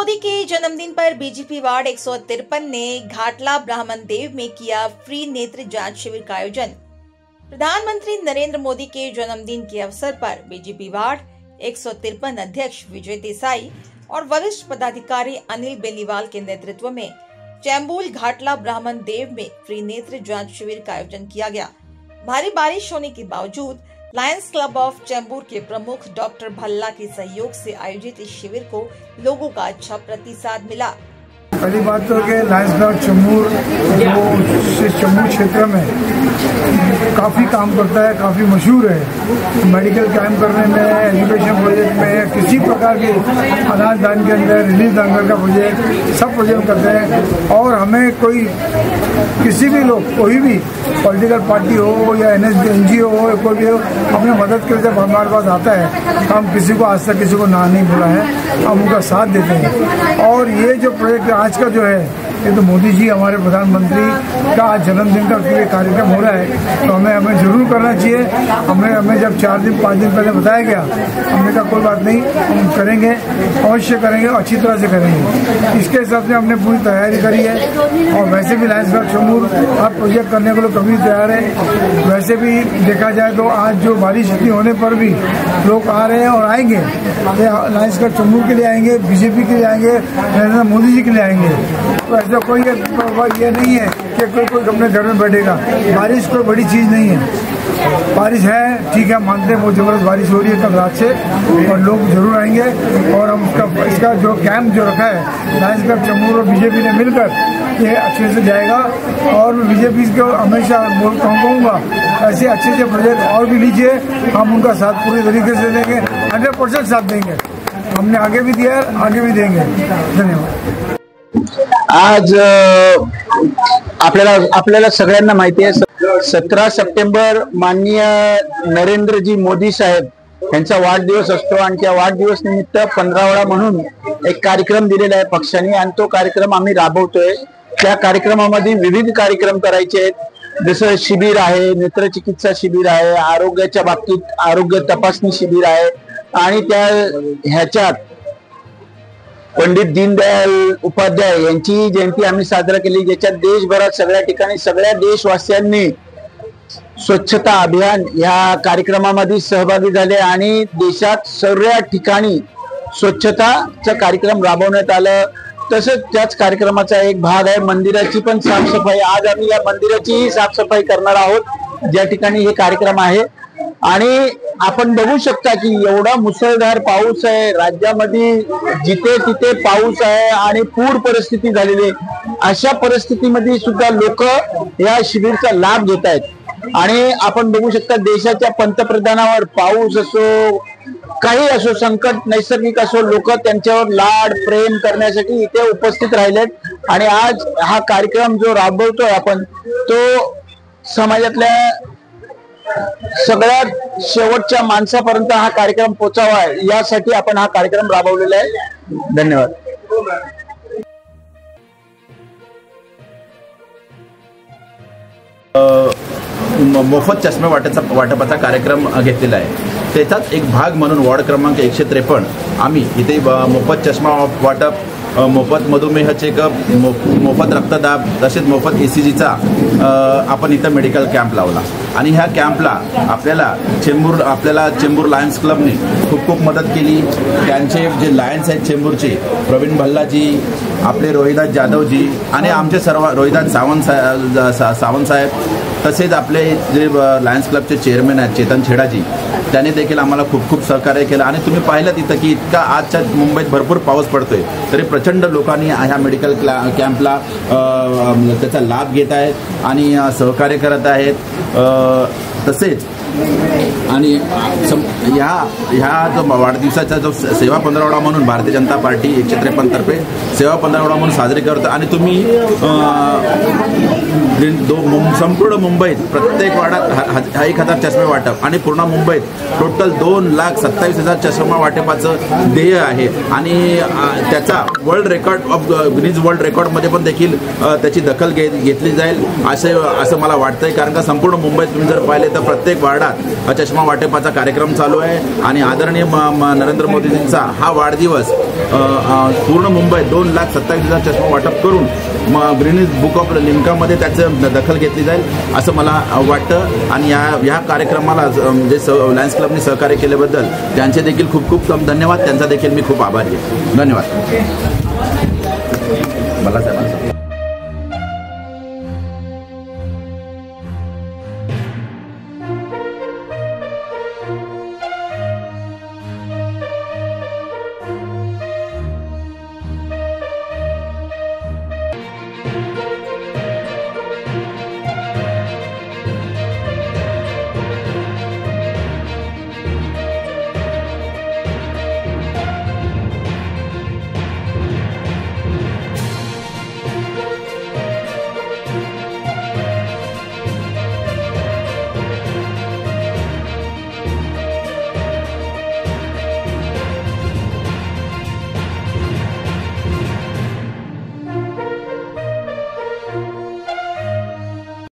मोदी के जन्मदिन पर BJP ward 153 ने घाटला ब्राह्मण देव में किया फ्री नेत्र जांच शिविर का आयोजन। प्रधानमंत्री नरेंद्र मोदी के जन्मदिन के अवसर पर बीजेपी वार्ड 153 अध्यक्ष विजय देसाई और वरिष्ठ पदाधिकारी अनिल बेनीवाल के नेतृत्व में चैम्बूर घाटला ब्राह्मण देव में फ्री नेत्र जांच शिविर का आयोजन किया गया। भारी बारिश होने के बावजूद लायंस क्लब ऑफ चैम्बूर के प्रमुख डॉक्टर भल्ला के सहयोग से आयोजित इस शिविर को लोगों का अच्छा प्रतिसाद मिला। पहली बात तो कि लायंस क्लब चैम्बूर जो चैम्बूर क्षेत्र में काफ़ी काम करता है, काफ़ी मशहूर है मेडिकल कैंप करने में, एजुकेशन प्रोजेक्ट में, किसी प्रकार के अनाज दान के अंदर, रिलीफ दान का प्रोजेक्ट, सब प्रोजेक्ट करते हैं। और हमें कोई किसी भी लोग, कोई भी पॉलिटिकल पार्टी हो या NGO हो, कोई भी हो, अपने मदद के लिए जब हमारे पास आता है तो हम किसी को आज तक किसी को ना नहीं बोला है, हम उनका साथ देते हैं। और ये जो प्रोजेक्ट आज का जो है, ये तो मोदी जी हमारे प्रधानमंत्री का आज जन्मदिन का ये कार्यक्रम हो रहा है, तो हमें जरूर करना चाहिए। हमें जब 4 दिन 5 दिन पहले बताया गया, हमने कहा कोई बात नहीं, हम करेंगे, अवश्य करेंगे, अच्छी तरह से करेंगे। इसके हिसाब से हमने पूरी तैयारी करी है। और वैसे भी लायंस क्लब चैम्बूर हर प्रोजेक्ट करने के लिए कभी तैयार है। वैसे भी देखा जाए तो आज जो बारिश इतनी होने पर भी लोग आ रहे हैं और आएंगे, लायंस क्लब चैम्बूर के लिए आएंगे, बीजेपी के लिए आएंगे, नरेंद्र मोदी जी के लिए आएंगे। तो ऐसा कोई ये नहीं है कि कोई अपने घर में बैठेगा। बारिश कोई बड़ी चीज़ नहीं है। बारिश है, ठीक है, मानते हैं, बहुत जबरदस्त बारिश हो रही है कल रात से, और लोग जरूर आएंगे। और हम इसका जो कैंप जो रखा है लायंस क्लब चैम्बूर और बीजेपी ने मिलकर, ये अच्छे से जाएगा। और बीजेपी को हमेशा कहूँगा ऐसे अच्छे से प्रोजेक्ट और भी लीजिए, हम उनका साथ पूरी तरीके से देंगे, 100% साथ देंगे। हमने आगे भी दिया है, आगे भी देंगे। धन्यवाद। आज आपल्याला सगळ्यांना माहिती आहे 17 सप्टेंबर माननीय नरेंद्रजी मोदी साहेब यांचा वाढदिवस असतो आणि त्या वाढदिवस निमित्त 15 म्हणून एक कार्यक्रम दिलेला आहे पक्षाने, आणि तो कार्यक्रम आम्ही राबवतोय। त्या कार्यक्रमामध्ये विविध कार्यक्रम करायचे आहेत, जसं शिबिर आहे, नेत्रचिकित्सा शिबिर आहे, आरोग्याच्या बाबतीत आरोग्य तपासणी शिबिर आहे, आणि ह्याच्यात पंडित दीनदयाल उपाध्याय यांची जयंती आम्ही साजरा केली, ज्याच्यात देशभरात सगळ्या ठिकाणी सगळ्या देशवासियांनी स्वच्छता अभियान या कार्यक्रमामध्ये सहभागी झाले आणि देशात सर्व ठिकाणी स्वच्छताचा कार्यक्रम राबवण्यात आला। तसेच त्याच कार्यक्रमाचा एक भाग आहे मंदिराची पण साफसफाई। आज आम्ही या मंदिराचीही साफसफाई करणार आहोत ज्या ठिकाणी हे कार्यक्रम आहे। आणि आपण बघू शकता की एवढा मुसळधार पाऊस आहे राज्यामध्ये, जिथे तिथे पाऊस आहे आणि पूर परिस्थिती झालेली आहे। अशा परिस्थितीमध्ये सुद्धा लोक या शिबिरचा लाभ घेत आहेत। आणि आपण बघू शकता देशाच्या पंतप्रधानावर पाऊस असो, काही असो, संकट नैसर्गिक असो, लोक त्यांच्यावर लाड प्रेम करण्यासाठी इथे उपस्थित राहिलेत। आणि आज हा कार्यक्रम जो राबवतोय आपण, तो समाजातल्या सगळ्यात शेवटच्या माणसापर्यंत हा कार्यक्रम पोहोचावा यासाठी आपण हा कार्यक्रम राबवलेला आहे। धन्यवाद। मोफत चष्मे वाटपाचा कार्यक्रम घेतलेला आहे। त्याचाच एक भाग म्हणून वॉर्ड क्रमांक 153 आम्ही इथे मोफत चष्मा वाटप, मोफत मधुमेह चेकअप, मोफत रक्तदाब, तसेच मोफत ECGचा आपण इथं मेडिकल कॅम्प लावला। आणि ह्या कॅम्पला आपल्याला चेंबूर लायन्स क्लबने खूप मदत केली। त्यांचे जे लायन्स आहेत चेंबूरचे, प्रवीण भल्लाजी, आपले रोहिदास जाधवजी आणि आमचे सर्व रोहिदास सावंत साहेब, तसेच आपले जे लायन्स क्लबचे चेअरमॅन आहेत चेतन छेडाजी, त्याने देखील आम्हाला खूप सहकार्य केलं। आणि तुम्ही पाहिलं तिथं की इतका आजच्या मुंबईत भरपूर पाऊस पडतोय, तरी प्रचंड लोकांनी ह्या मेडिकल कॅम्पला त्याचा लाभ घेत आहेत आणि सहकार्य करत आहेत। तसेच आणि ह्या जो वाढदिवसाचा जो सेवा पंधरवडा म्हणून भारतीय जनता पार्टी 153 तर्फे सेवा पंधरवडा म्हणून साजरे करतो। आणि तुम्ही संपूर्ण मुंबईत प्रत्येक वार्डात 1000 चष्मे वाटप आणि पूर्ण मुंबईत टोटल 2,27,000 चष्मा वाटपाचं ध्येय आहे। आणि त्याचा गिनीज वर्ल्ड रेकॉर्डमध्ये पण देखील त्याची दखल घेतली जाईल असं मला वाटतंय। कारण का संपूर्ण मुंबईत तुम्ही जर पाहिले तर प्रत्येक वार्ड वार्डात चष्मा वाटपाचा कार्यक्रम चालू आहे आणि आदरणीय नरेंद्र मोदींचा हा वाढदिवस पूर्ण मुंबईत 2,27,000 चष्मा वाटप करून ग्रीनिज बुक ऑफ लिम्कामध्ये त्याचं दखल घेतली जाईल असं मला वाटतं. आणि या कार्यक्रमाला जे लायन्स क्लबने सहकार्य केल्याबद्दल त्यांचे देखील खूप खूप धन्यवाद. त्यांचा देखील मी खूप आभारी आहे. धन्यवाद. मला